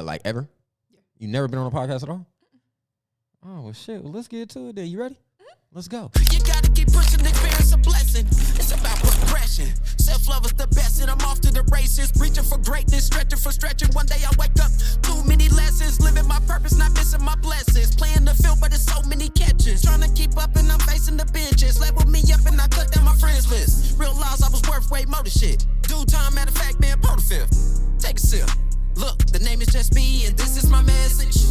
Like ever? Yeah. You never been on a podcast at all? Oh, well, shit. Well, let's get to it then. You ready? Let's go. You gotta keep pushing, experience a blessing. It's about progression. Self-love is the best, and I'm off to the races. Reaching for greatness, stretching for stretching. One day I wake up, too many lessons. Living my purpose, not missing my blessings. Playing the field, but there's so many catches. Trying to keep up, and I'm facing the benches. Level me up, and I cut down my friends list. Realize I was worth way more than shit. Due time, matter of fact, man, Pro the fifth. Take a sip. Look, the name is JusB, and this is my message.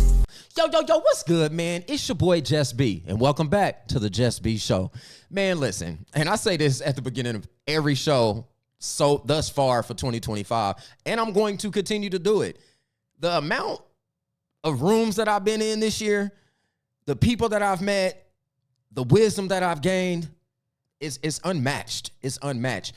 Yo, what's good, man? It's your boy, JusB, and welcome back to the JusB Show. Man, listen, and I say this at the beginning of every show so thus far for 2025, and I'm going to continue to do it. The amount of rooms that I've been in this year, the people that I've met, the wisdom that I've gained, is unmatched. It's unmatched.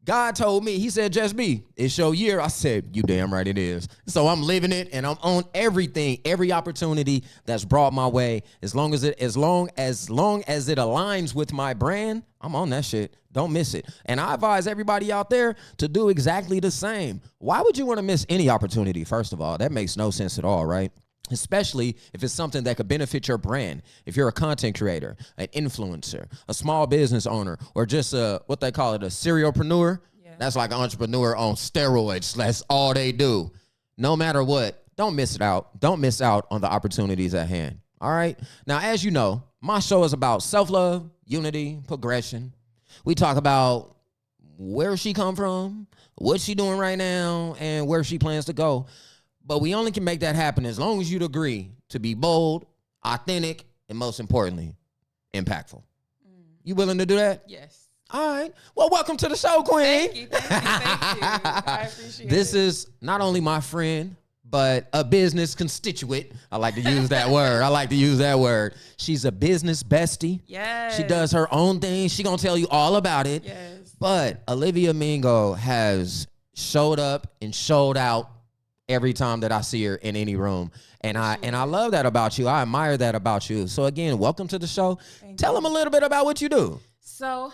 God told me, he said, JusB, it's your year. I said, you damn right it is. So I'm living it, and I'm on everything, every opportunity that's brought my way. As long as it aligns with my brand, I'm on that shit. Don't miss it. And I advise everybody out there to do exactly the same. Why would you want to miss any opportunity? First of all, that makes no sense at all, right? Especially if it's something that could benefit your brand. If you're a content creator, an influencer, a small business owner, or just what they call it, a serialpreneur. Yeah. That's like an entrepreneur on steroids. That's all they do. No matter what, don't miss it out. Don't miss out on the opportunities at hand. All right? Now, as you know, my show is about self-love, unity, progression. We talk about where she come from, what she doing right now, and where she plans to go. But we only can make that happen as long as you'd agree to be bold, authentic, and most importantly, impactful. You willing to do that? Yes. All right. Well, welcome to the show, Queen. Thank you. I appreciate it. This is not only my friend, but a business constituent. I like to use that word. She's a business bestie. Yes. She does her own thing. She gonna tell you all about it. Yes. But Olivia Mingo has showed up and showed out every time that I see her in any room. And I love that about you. I admire that about you. So again, welcome to the show. Tell them a little bit about what you do. So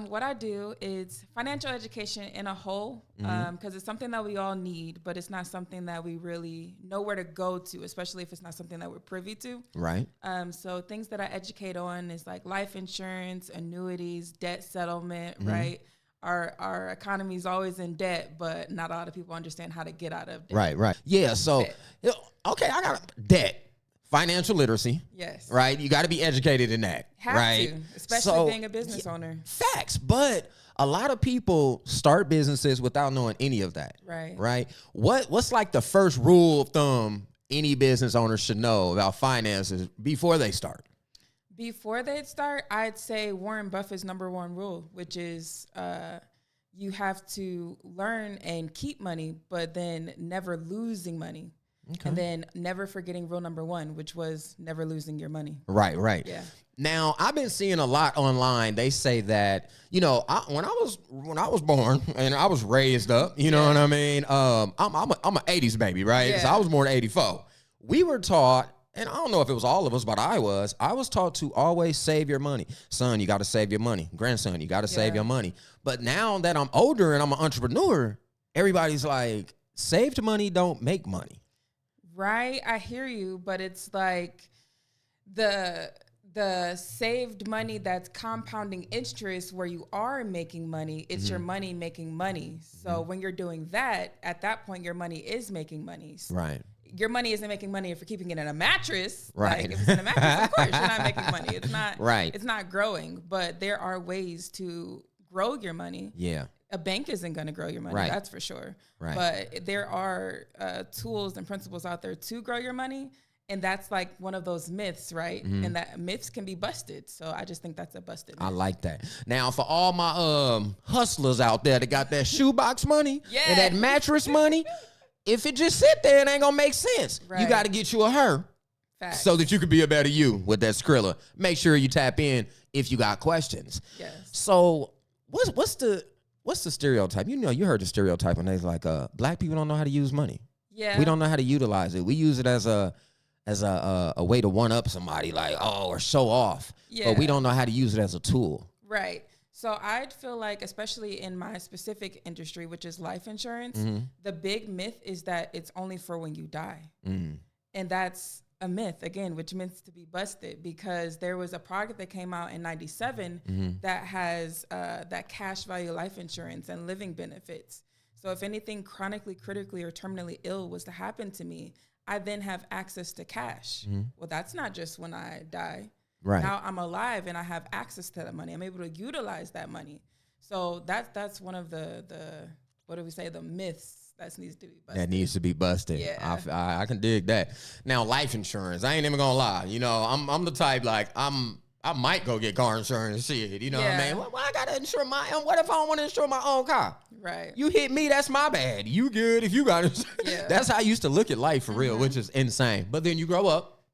what I do is financial education in a whole, because it's something that we all need, but it's not something that we really know where to go to, especially if it's not something that we're privy to. Right. So things that I educate on is like life insurance, annuities, debt settlement, right? Our economy is always in debt, but not a lot of people understand how to get out of debt. Right. Yeah, so, okay, I got debt. Financial literacy. Yes. Right? You got to be educated in that. Have right? to, especially being a business owner. Facts. But a lot of people start businesses without knowing any of that. Right. Right? What's like the first rule of thumb any business owner should know about finances before they start? Before they start, I'd say Warren Buffett's number one rule, which is you have to learn and keep money, but then never losing money. Okay. And then never forgetting rule number one, which was never losing your money. Right. Yeah. Now, I've been seeing a lot online. They say that, when I was born and I was raised up, you know what I mean? I'm an 80s baby, right? Yeah. So I was born in 84. We were taught, and I don't know if it was all of us, but I was taught to always save your money. Son, you got to save your money. Grandson, you got to save your money. But now that I'm older and I'm an entrepreneur, everybody's like, saved money don't make money. Right, I hear you, but it's like the saved money that's compounding interest where you are making money, it's your money making money. So when you're doing that, at that point, your money is making money. Right. Your money isn't making money if you're keeping it in a mattress. Right. Like if it's in a mattress, of course, you're not making money. It's not right. It's not growing, but there are ways to grow your money. Yeah. A bank isn't going to grow your money, that's for sure. Right. But there are tools and principles out there to grow your money, and that's like one of those myths, right? And that myths can be busted. So I just think that's a busted myth. I like that. Now, for all my hustlers out there that got that shoebox money and that mattress money, if it just sit there, it ain't gonna make sense. Right. You got to get you a her. Facts. So that you could be a better you with that Skrilla. Make sure you tap in if you got questions. Yes. So what's the stereotype? You heard the stereotype when they're like, black people don't know how to use money. Yeah. We don't know how to utilize it. We use it as a way to one up somebody, like, or show off. Yeah. But we don't know how to use it as a tool. Right. So I'd feel like, especially in my specific industry, which is life insurance, the big myth is that it's only for when you die. And that's a myth, again, which means to be busted, because there was a product that came out in 97 that has that cash value life insurance and living benefits. So if anything chronically, critically, or terminally ill was to happen to me, I then have access to cash. Well, that's not just when I die. Right. Now I'm alive and I have access to that money. I'm able to utilize that money. So that's one of the what do we say, the myths that needs to be busted. That needs to be busted. Yeah. I can dig that. Now, life insurance, I ain't even gonna lie. You know, I'm the type, like, I might go get car insurance, shit. You know what I mean? Well, I gotta insure my own. What if I don't want to insure my own car? Right. You hit me, that's my bad. You good if you got it. Yeah. That's how I used to look at life for real, which is insane. But then you grow up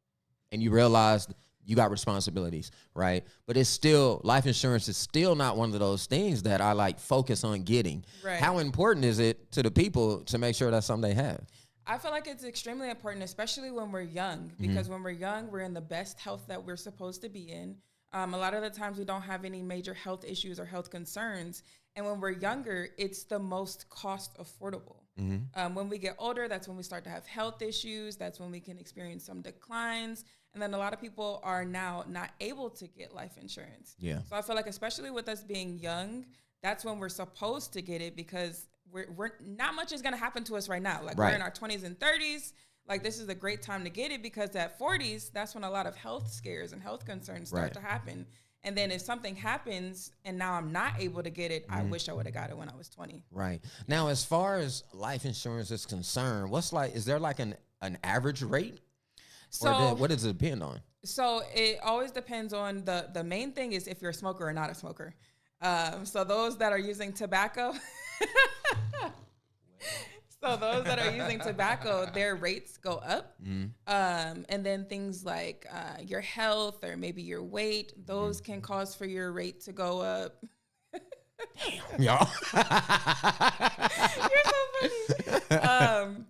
and you realize you got responsibilities, right? But it's still, life insurance is still not one of those things that I like focus on getting. Right. How important is it to the people to make sure that's something they have? I feel like it's extremely important, especially when we're young, because when we're young, we're in the best health that we're supposed to be in. A lot of the times we don't have any major health issues or health concerns. And when we're younger, it's the most cost affordable. When we get older, that's when we start to have health issues. That's when we can experience some declines. And then a lot of people are now not able to get life insurance. Yeah. So I feel like, especially with us being young, that's when we're supposed to get it, because we're not much is going to happen to us right now. Like, we're in our 20s and 30s. Like, this is a great time to get it, because at 40s, that's when a lot of health scares and health concerns start to happen. And then if something happens and now I'm not able to get it, I wish I would have got it when I was 20. Right. Now, as far as life insurance is concerned, is there like an average rate? So what does it depend on? So it always depends on the main thing is if you're a smoker or not a smoker. So those that are using tobacco, their rates go up. And then things like your health or maybe your weight, those can cause for your rate to go up. Y'all. You're so funny.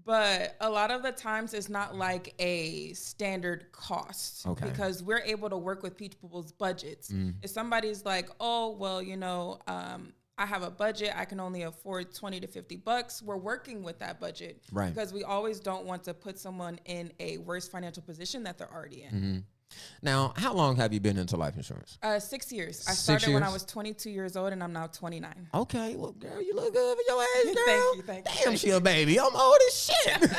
But a lot of the times it's not like a standard cost, because we're able to work with people's budgets. If somebody's like, oh, well, you know, I have a budget, I can only afford $20 to $50, we're working with that budget. Right. Because we always don't want to put someone in a worse financial position that they're already in. Now, how long have you been into life insurance? 6 years. I started when I was 22 years old, and I'm now 29. Okay, well, girl, you look good for your age, girl. Thank you. Damn, she a baby. I'm old as shit.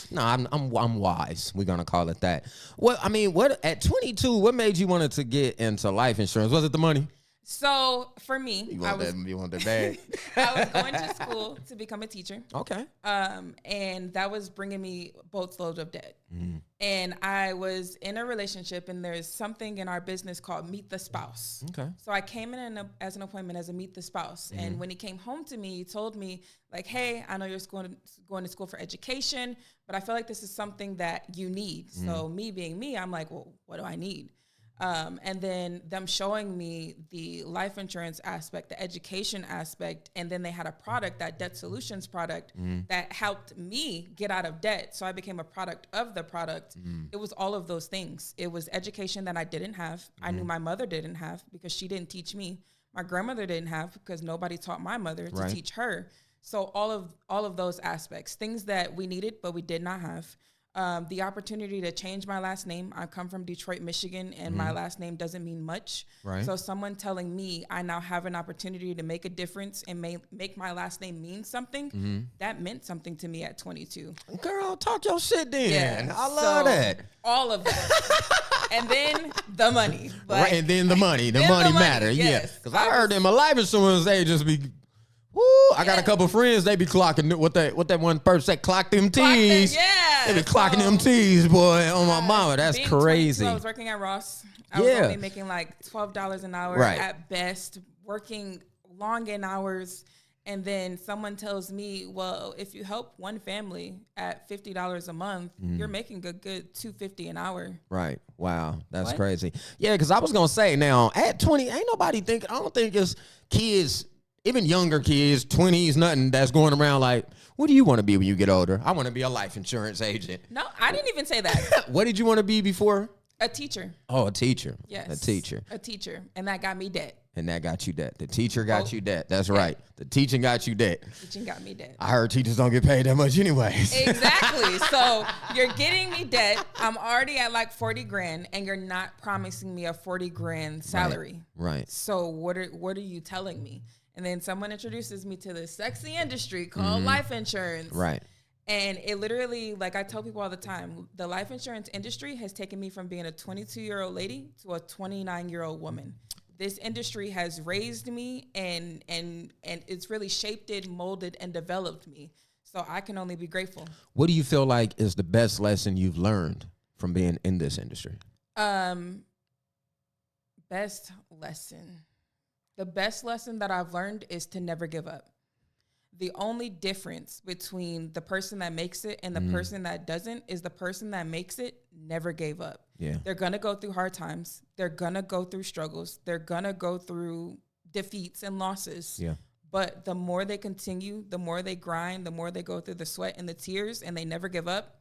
No, I'm wise. We're gonna call it that. Well, I mean, at 22, what made you wanted to get into life insurance? Was it the money? So for me, You want that bag? I was going to school to become a teacher. Okay. And that was bringing me boats loads of debt. And I was in a relationship, and there's something in our business called Meet the Spouse. Okay. So I came in as an appointment as a Meet the Spouse. And when he came home to me, he told me, like, hey, I know you're going to school for education, but I feel like this is something that you need. So me being me, I'm like, well, what do I need? And then them showing me the life insurance aspect, the education aspect, and then they had a product, that debt solutions product, that helped me get out of debt. So I became a product of the product. It was all of those things. It was education that I didn't have. I knew my mother didn't have, because she didn't teach me. My grandmother didn't have, because nobody taught my mother to teach her. So all of those aspects, things that we needed but we did not have. The opportunity to change my last name. I come from Detroit, Michigan, and my last name doesn't mean much. Right. So someone telling me I now have an opportunity to make a difference and make my last name mean something, that meant something to me at 22. Girl, talk your shit then. Yeah. I love that. All of that. And then the money. Like, right, and then the money. The money matter. Yes. Yeah. Because I heard them, my life insurance agents be... Woo, I got a couple friends, they be clocking what that one person said, clock them T's. They be clocking them T's, boy, on my mama. That's crazy. I was working at Ross. I was only making like $12 an hour at best, working long in hours. And then someone tells me, well, if you help one family at $50 a month, you're making a good $250 an hour. Right. Wow. That's crazy. Yeah, because I was going to say, now, at 20, ain't nobody thinking, I don't think it's kids, even younger kids, 20s, nothing, that's going around like, what do you want to be when you get older? I want to be a life insurance agent. No, I didn't even say that. What did you want to be before? A teacher. Oh, a teacher. Yes. A teacher. A teacher. And that got me debt. And that got you debt. The teacher got you debt. That's right. The teaching got you debt. Teaching got me debt. I heard teachers don't get paid that much anyways. Exactly. So you're getting me debt. I'm already at like 40 grand and you're not promising me a 40 grand salary. Right. So what are you telling me? And then someone introduces me to this sexy industry called life insurance. Right. And it literally, like I tell people all the time, the life insurance industry has taken me from being a 22-year-old lady to a 29-year-old woman. This industry has raised me and it's really shaped it, molded, and developed me. So I can only be grateful. What do you feel like is the best lesson you've learned from being in this industry? Best lesson. The best lesson that I've learned is to never give up. The only difference between the person that makes it and the person that doesn't is the person that makes it never gave up. Yeah. They're going to go through hard times. They're going to go through struggles. They're going to go through defeats and losses. Yeah. But the more they continue, the more they grind, the more they go through the sweat and the tears, and they never give up.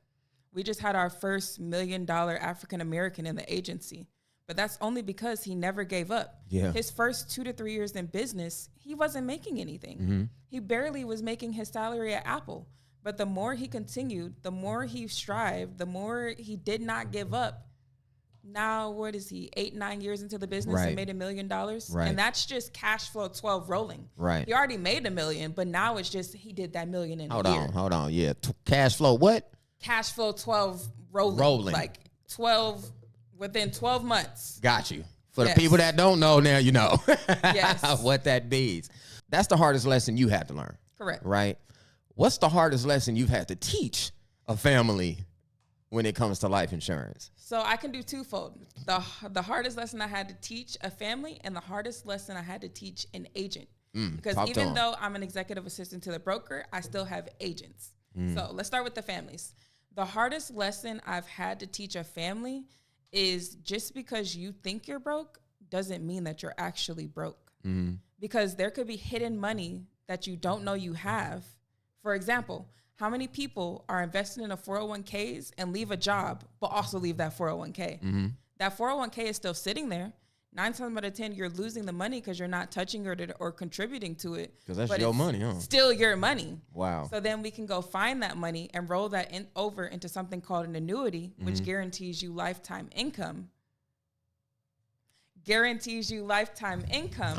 We just had our first $1 million African-American in the agency. But that's only because he never gave up. Yeah. His first 2 to 3 years in business, he wasn't making anything. He barely was making his salary at Apple. But the more he continued, the more he strived, the more he did not give up. Now, what is he, 8-9 years into the business and made $1 million? Right. And that's just cash flow 12 rolling. Right. He already made $1 million, but now it's just he did that $1 million in a year. Hold on. Yeah. Cash flow what? Cash flow 12 rolling. Like 12 within 12 months. Got you. For the people that don't know, now you know what that means. That's the hardest lesson you had to learn. Correct. Right? What's the hardest lesson you've had to teach a family when it comes to life insurance? So I can do twofold. The hardest lesson I had to teach a family and the hardest lesson I had to teach an agent. Because even though I'm an executive assistant to the broker, I still have agents. So let's start with the families. The hardest lesson I've had to teach a family is just because you think you're broke doesn't mean that you're actually broke. Because there could be hidden money that you don't know you have. For example, how many people are invested in a 401ks and leave a job, but also leave that 401k? That 401k is still sitting there. 9 times out of 10, you're losing the money because you're not touching it or contributing to it. Because that's your money, huh? Still your money. Wow. So then we can go find that money and roll that over into something called an annuity, which guarantees you lifetime income. I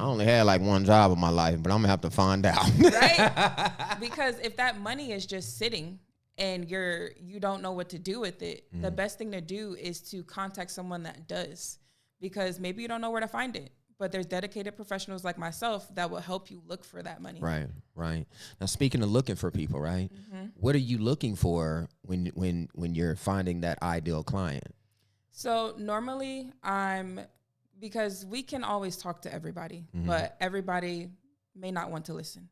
only had like one job in my life, but I'm going to have to find out. Right? Because if that money is just sitting and you don't know what to do with it, the best thing to do is to contact someone that does. Because maybe you don't know where to find it, but there's dedicated professionals like myself that will help you look for that money. Right. Now, speaking of looking for people, right? What are you looking for when you're finding that ideal client? So normally because we can always talk to everybody, but everybody may not want to listen.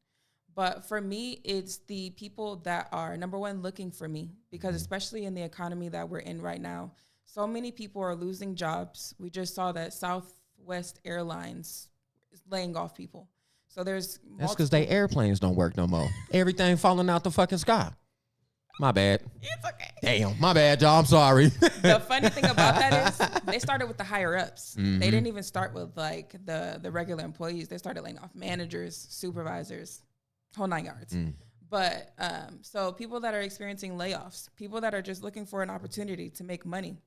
But for me, it's the people that are, number one, looking for me, because especially in the economy that we're in right now, so many people are losing jobs. We just saw that Southwest Airlines is laying off people. So that's because their airplanes don't work no more. Everything falling out the fucking sky. My bad. It's okay. Damn, my bad, y'all. I'm sorry. The funny thing about that is they started with the higher ups. They didn't even start with like the regular employees. They started laying off managers, supervisors, whole 9 yards. But so people that are experiencing layoffs, people that are just looking for an opportunity to make money.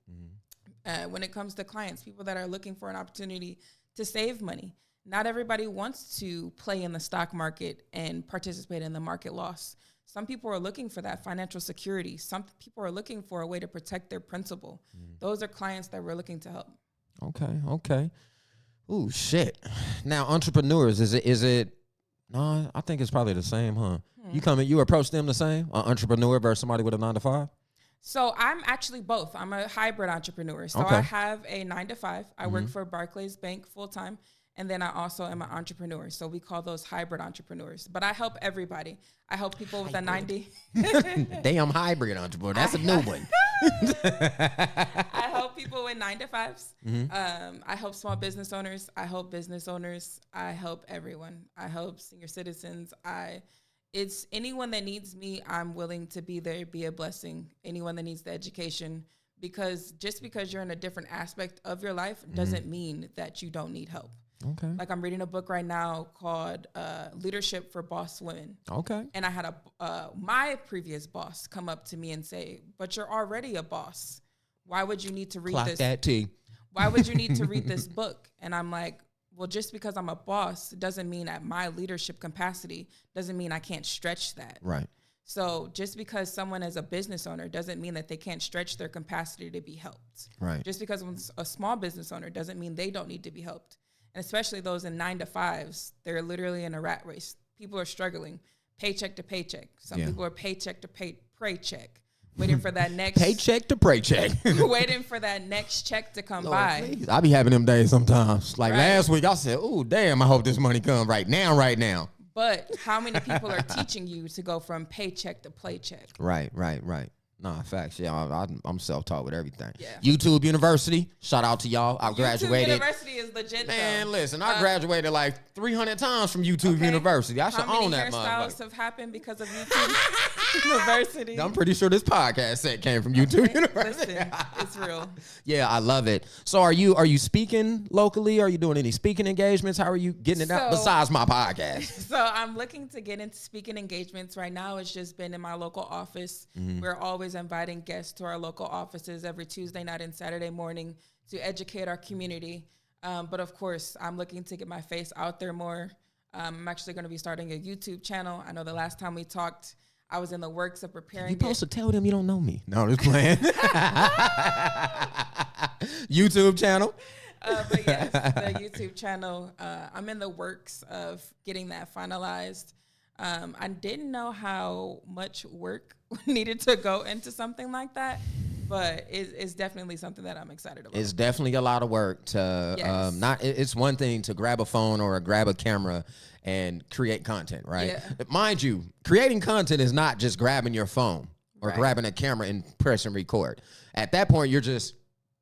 When it comes to clients, people that are looking for an opportunity to save money. Not everybody wants to play in the stock market and participate in the market loss. Some people are looking for that financial security. Some people are looking for a way to protect their principal. Those are clients that we're looking to help. Okay. Ooh, shit. Now, entrepreneurs, is it? No, I think it's probably the same, huh? You approach them the same? An entrepreneur versus somebody with a 9-to-5? So I'm actually both. I'm a hybrid entrepreneur. So I have a 9-to-5. I work for Barclays Bank full time. And then I also am an entrepreneur. So we call those hybrid entrepreneurs. But I help everybody. I help people with a 90. Damn hybrid entrepreneur. That's a new one. I help people with 9-to-5s. I help small business owners. I help business owners. I help everyone. I help senior citizens. It's anyone that needs me, I'm willing to be there, be a blessing. Anyone that needs the education, because just because you're in a different aspect of your life doesn't mean that you don't need help. Okay. Like I'm reading a book right now called Leadership for Boss Women. Okay. And I had my previous boss come up to me and say, but you're already a boss. Why would you need to read Clock this? that T. Why would you need to read this book? And I'm like, well, just because I'm a boss doesn't mean at my leadership capacity doesn't mean I can't stretch that. Right. So just because someone is a business owner doesn't mean that they can't stretch their capacity to be helped. Right. Just because one's a small business owner doesn't mean they don't need to be helped. And especially those in 9-to-5s, they're literally in a rat race. People are struggling paycheck to paycheck. Some people are paycheck to paycheck, waiting for that next paycheck to paycheck. waiting for that next check to come by. Please. I be having them days sometimes. Like last week, I said, "Oh, damn! I hope this money come right now, right now." But how many people are teaching you to go from paycheck to paycheck? Right. Nah, facts. Yeah, I'm self-taught with everything. Yeah. YouTube University, shout out to y'all. I graduated. YouTube University is legit. Man, though. listen, I graduated like 300 times from YouTube University. I should own that How many hairstyles motherfucker. have happened because of YouTube University? I'm pretty sure this podcast set came from YouTube University. Listen, it's real. Yeah, I love it. So are you speaking locally? Are you doing any speaking engagements? How are you getting it out besides my podcast? So I'm looking to get into speaking engagements. Right now, it's just been in my local office. We're always inviting guests to our local offices every Tuesday night and Saturday morning to educate our community. But of course, I'm looking to get my face out there more. I'm actually going to be starting a YouTube channel. I know the last time we talked, I was in the works of preparing. You're supposed to tell them you don't know me. No, just playing. YouTube channel. But yes, the YouTube channel, I'm in the works of getting that finalized. I didn't know how much work needed to go into something like that, but it's definitely something that I'm excited about. It's definitely a lot of work to it's one thing to grab a phone or grab a camera and create content, right? Yeah. Mind you, creating content is not just grabbing your phone or Right. grabbing a camera and pressing record. At that point, you're just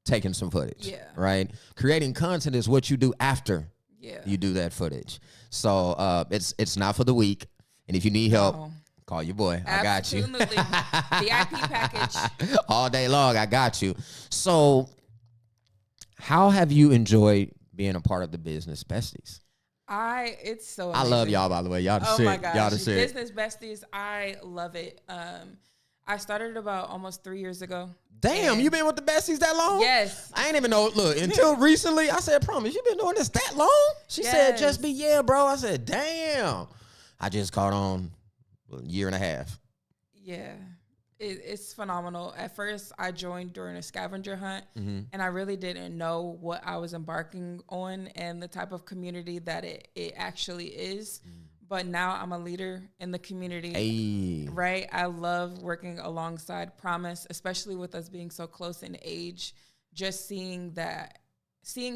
taking some footage, right? Creating content is what you do after you do that footage. So it's not for the weak. And if you need help, call your boy. Absolutely. I got you. VIP package. All day long, I got you. So how have you enjoyed being a part of the Business Besties? It's so amazing. I love y'all, by the way. Y'all the shit. My gosh. Y'all the shit. Business Besties, I love it. I started about almost 3 years ago. Damn, you been with the Besties that long? Yes. I ain't even know. Look, until recently, I said, Promise, you been doing this that long? She said, JusB, bro. I said, damn. I just caught on a year and a half. Yeah. It's phenomenal. At first, I joined during a scavenger hunt, and I really didn't know what I was embarking on and the type of community that it actually is. But now I'm a leader in the community, Hey. right? I love working alongside Promise, especially with us being so close in age. Just seeing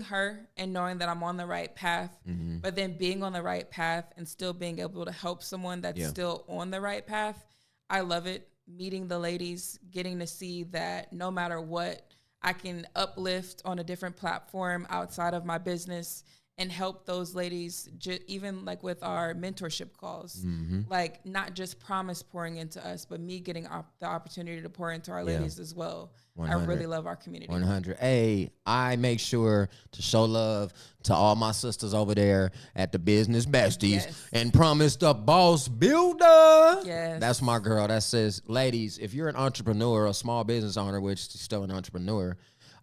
her and knowing that I'm on the right path, but then being on the right path and still being able to help someone that's still on the right path. I love it. Meeting the ladies, getting to see that no matter what, I can uplift on a different platform outside of my business and help those ladies, even like with our mentorship calls, like not just Promise pouring into us, but me getting the opportunity to pour into our ladies as well. 100. I really love our community. 100. Hey, I make sure to show love to all my sisters over there at the Business Besties and Promise the Boss Builder. Yes. That's my girl. That says, ladies, if you're an entrepreneur, a small business owner, which is still an entrepreneur,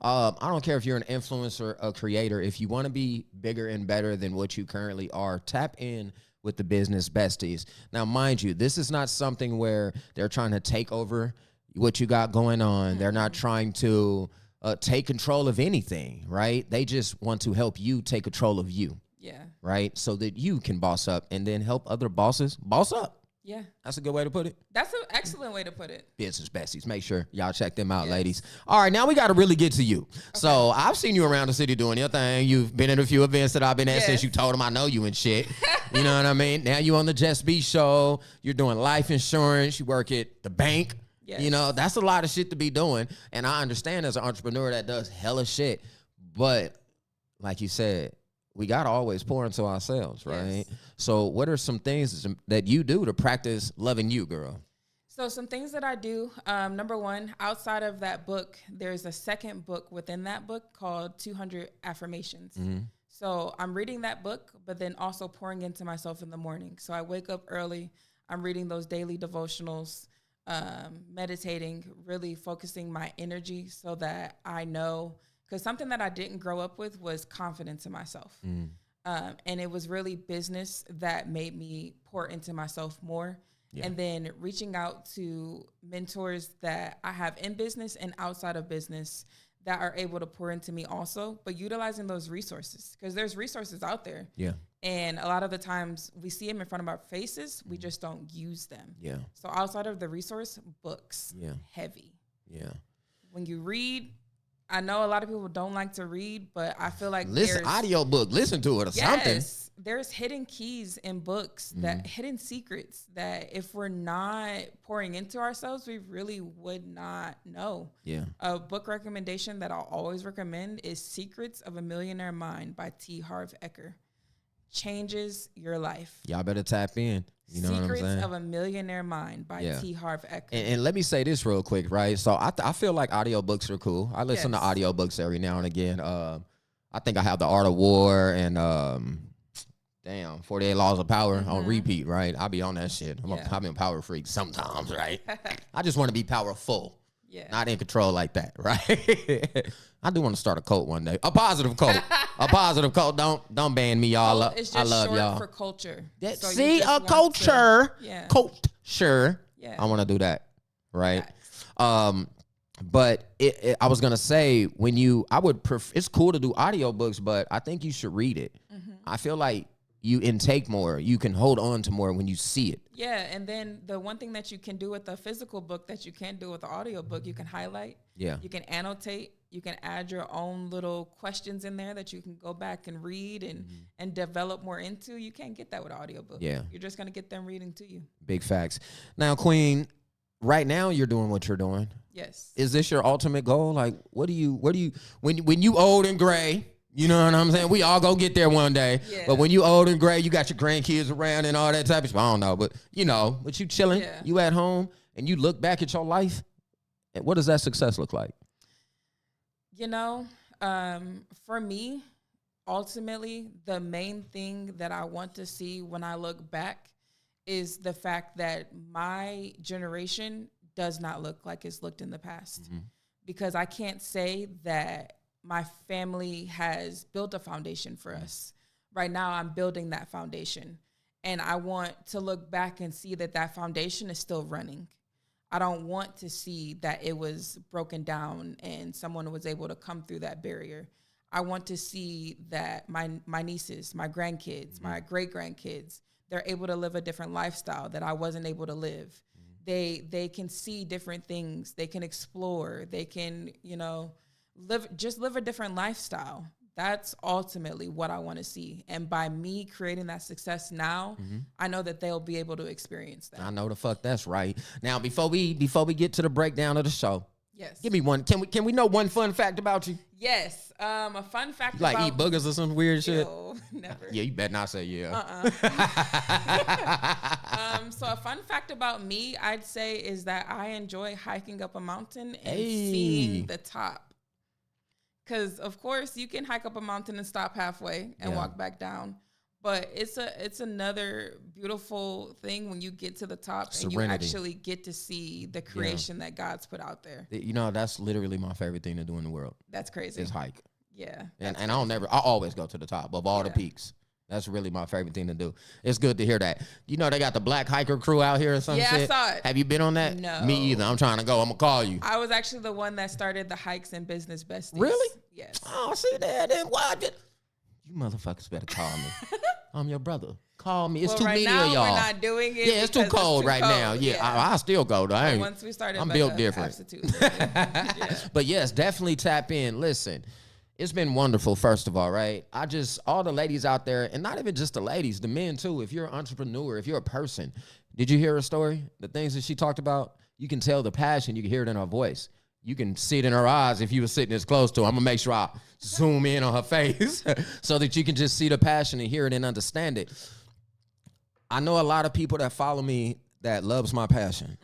I don't care if you're an influencer, a creator. If you want to be bigger and better than what you currently are, tap in with the Business Besties. Now, mind you, this is not something where they're trying to take over what you got going on. They're not trying to take control of anything, right? They just want to help you take control of you, right? So that you can boss up and then help other bosses boss up. Yeah. That's a good way to put it. That's an excellent way to put it. Business Besties. Make sure y'all check them out, ladies. All right, now we got to really get to you. Okay. So I've seen you around the city doing your thing. You've been at a few events that I've been at since you told them I know you and shit. You know what I mean? Now you on the JusB Show. You're doing life insurance. You work at the bank. Yes. You know, that's a lot of shit to be doing. And I understand as an entrepreneur that does hella shit. But like you said, we got to always pour into ourselves, right? Yes. So what are some things that you do to practice loving you, girl? So some things that I do, number one, outside of that book, there's a second book within that book called 200 Affirmations. So I'm reading that book, but then also pouring into myself in the morning. So I wake up early, I'm reading those daily devotionals, meditating, really focusing my energy so that I know, because something that I didn't grow up with was confidence in myself. And it was really business that made me pour into myself more. Yeah. And then reaching out to mentors that I have in business and outside of business that are able to pour into me also, but utilizing those resources, because there's resources out there. Yeah. And a lot of the times we see them in front of our faces, we just don't use them. Yeah. So outside of the resource, books, heavy. Yeah. When you read, I know a lot of people don't like to read, but I feel like audio book, listen to it or something. There's hidden keys in books, that hidden secrets that if we're not pouring into ourselves, we really would not know. Yeah. A book recommendation that I'll always recommend is Secrets of a Millionaire Mind by T. Harv Eker. Changes your life. Y'all better tap in. You know Secrets what I'm saying? of a Millionaire Mind by T. Harv Eker. And let me say this real quick, right? So I feel like audiobooks are cool. I listen to audiobooks every now and again. I think I have The Art of War and 48 Laws of Power on repeat, right? I'll be on that shit. I'm a power freak sometimes, right? I just want to be powerful. Yeah. Not in control like that, right? I do want to start a cult one day. A positive cult. A positive cult. Don't ban me, y'all. It's just I love short y'all. For culture. So see, a culture. Culture. Yeah. I want to do that, right? Yes. But I was gonna say it's cool to do audiobooks, but I think you should read it. I feel like you intake more. You can hold on to more when you see it. Yeah, and then the one thing that you can do with a physical book that you can't do with the audio book, you can highlight. Yeah. You can annotate. You can add your own little questions in there that you can go back and read and develop more into. You can't get that with an audio book. Yeah. You're just going to get them reading to you. Big facts. Now, Queen, right now you're doing what you're doing. Yes. Is this your ultimate goal? Like, when you old and gray, you know what I'm saying? We all go get there one day. Yeah. But when you old and gray, you got your grandkids around and all that type of stuff. I don't know, but you chilling, you at home, and you look back at your life. And what does that success look like? For me, ultimately, the main thing that I want to see when I look back is the fact that my generation does not look like it's looked in the past. Because I can't say that my family has built a foundation for us. Right now, I'm building that foundation. And I want to look back and see that foundation is still running. I don't want to see that it was broken down and someone was able to come through that barrier. I want to see that my nieces, my grandkids, my great-grandkids, they're able to live a different lifestyle that I wasn't able to live. They can see different things. They can explore. They can, live a different lifestyle. That's ultimately what I want to see. And by me creating that success now, I know that they'll be able to experience that. I know the fuck that's right. Now, before we get to the breakdown of the show, yes, give me one. Can we know one fun fact about you? Yes, a fun fact like about eat boogers or some weird shit. Never. Yeah, you better not say yeah. So a fun fact about me, I'd say, is that I enjoy hiking up a mountain and seeing the top. Because, of course, you can hike up a mountain and stop halfway and walk back down. But it's another beautiful thing when you get to the top and you actually get to see the creation that God's put out there. That's literally my favorite thing to do in the world. That's crazy. Is hike. Yeah. And I always go to the top of all the peaks. That's really my favorite thing to do. It's good to hear that. They got the Black Hiker Crew out here or something. Yeah, I saw it. Have you been on that? No. Me either. I'm trying to go. I'm going to call you. I was actually the one that started the Hikes and Business Besties. Really? Yes. Oh, see that? Then watch it. You motherfuckers better call me. I'm your brother. Call me. It's too many of y'all. We're not doing it. Yeah, it's too cold right now. Yeah, I still go though. Once we started, I'm built different. But yes, definitely tap in. Listen. It's been wonderful, first of all, right? All the ladies out there, and not even just the ladies, the men too. If you're an entrepreneur, if you're a person, did you hear her story? The things that she talked about, you can tell the passion, you can hear it in her voice. You can see it in her eyes if you were sitting this close to her. I'm gonna make sure I zoom in on her face so that you can just see the passion and hear it and understand it. I know a lot of people that follow me, that loves my passion.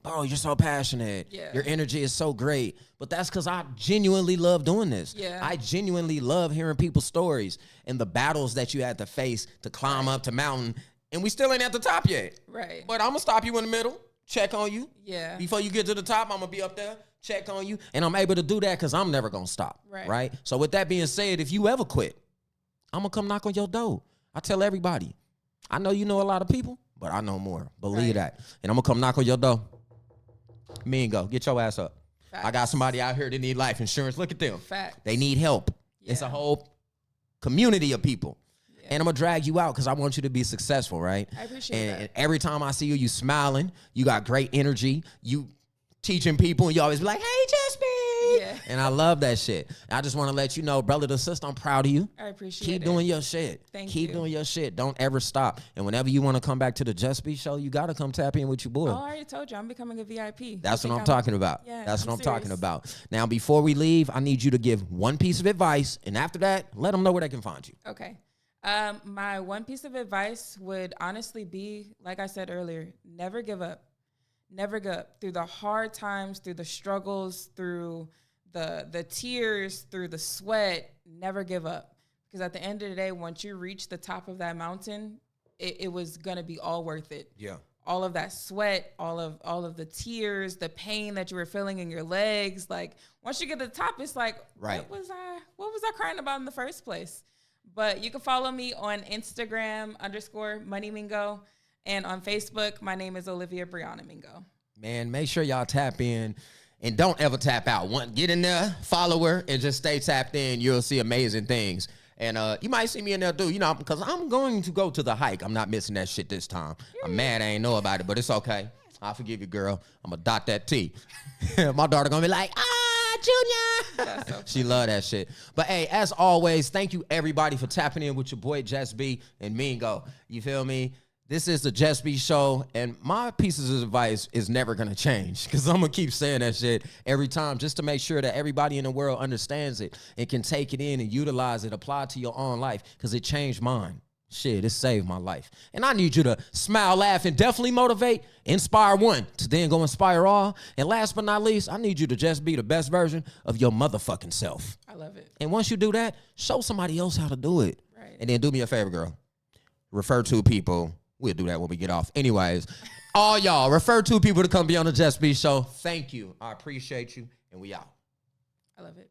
Bro, you're so passionate. Yeah. Your energy is so great. But that's because I genuinely love doing this. Yeah. I genuinely love hearing people's stories and the battles that you had to face to climb up to mountain. And we still ain't at the top yet. Right. But I'm going to stop you in the middle, check on you. Yeah. Before you get to the top, I'm going to be up there, check on you. And I'm able to do that because I'm never going to stop. Right. So with that being said, if you ever quit, I'm going to come knock on your door. I tell everybody, I know you know a lot of people, but I know more. Believe that. And I'm going to come knock on your door. Mingo, get your ass up. Facts. I got somebody out here that need life insurance. Look at them. Facts. They need help. Yeah. It's a whole community of people. Yeah. And I'm going to drag you out because I want you to be successful, right? I appreciate that. And every time I see you, you smiling. You got great energy. You teaching people, and you always be like, hey, JusB. Yeah. And I love that shit. I just want to let you know, brother to sister, I'm proud of you. I appreciate it. Keep doing your shit. Keep doing your shit. Don't ever stop. And whenever you want to come back to the JusB Show, you got to come tap in with your boy. Oh, I already told you. I'm becoming a VIP. That's what I'm talking about. Yeah, That's what I'm serious. talking about. Now, before we leave, I need you to give one piece of advice. And after that, let them know where they can find you. Okay. My one piece of advice would honestly be, like I said earlier, never give up. Never give up. Through the hard times, through the struggles, through the tears, through the sweat, never give up. Because at the end of the day, once you reach the top of that mountain, it was gonna be all worth it. Yeah. All of that sweat, all of the tears, the pain that you were feeling in your legs. Like once you get to the top, it's like, right. what was I crying about in the first place? But you can follow me on Instagram _Money Mingo. And on Facebook, my name is Olivia Brianna Mingo. Man, make sure y'all tap in and don't ever tap out. Get in there, follow her, and just stay tapped in. You'll see amazing things. And you might see me in there, too, because I'm going to go to the hike. I'm not missing that shit this time. I'm mad I ain't know about it, but it's okay. I forgive you, girl. I'm going to dot that T. My daughter going to be like, Junior. So she love that shit. But, hey, as always, thank you, everybody, for tapping in with your boy, JusB and Mingo. You feel me? This is the JusB Show, and my pieces of advice is never going to change because I'm going to keep saying that shit every time just to make sure that everybody in the world understands it and can take it in and utilize it, apply it to your own life because it changed mine. Shit, it saved my life. And I need you to smile, laugh, and definitely motivate, inspire one to then go inspire all. And last but not least, I need you to just be the best version of your motherfucking self. I love it. And once you do that, show somebody else how to do it. Right. And then do me a favor, girl. Refer to people. We'll do that when we get off. Anyways, all y'all, refer to people to come be on the JusB Show. Thank you. I appreciate you, and we out. I love it.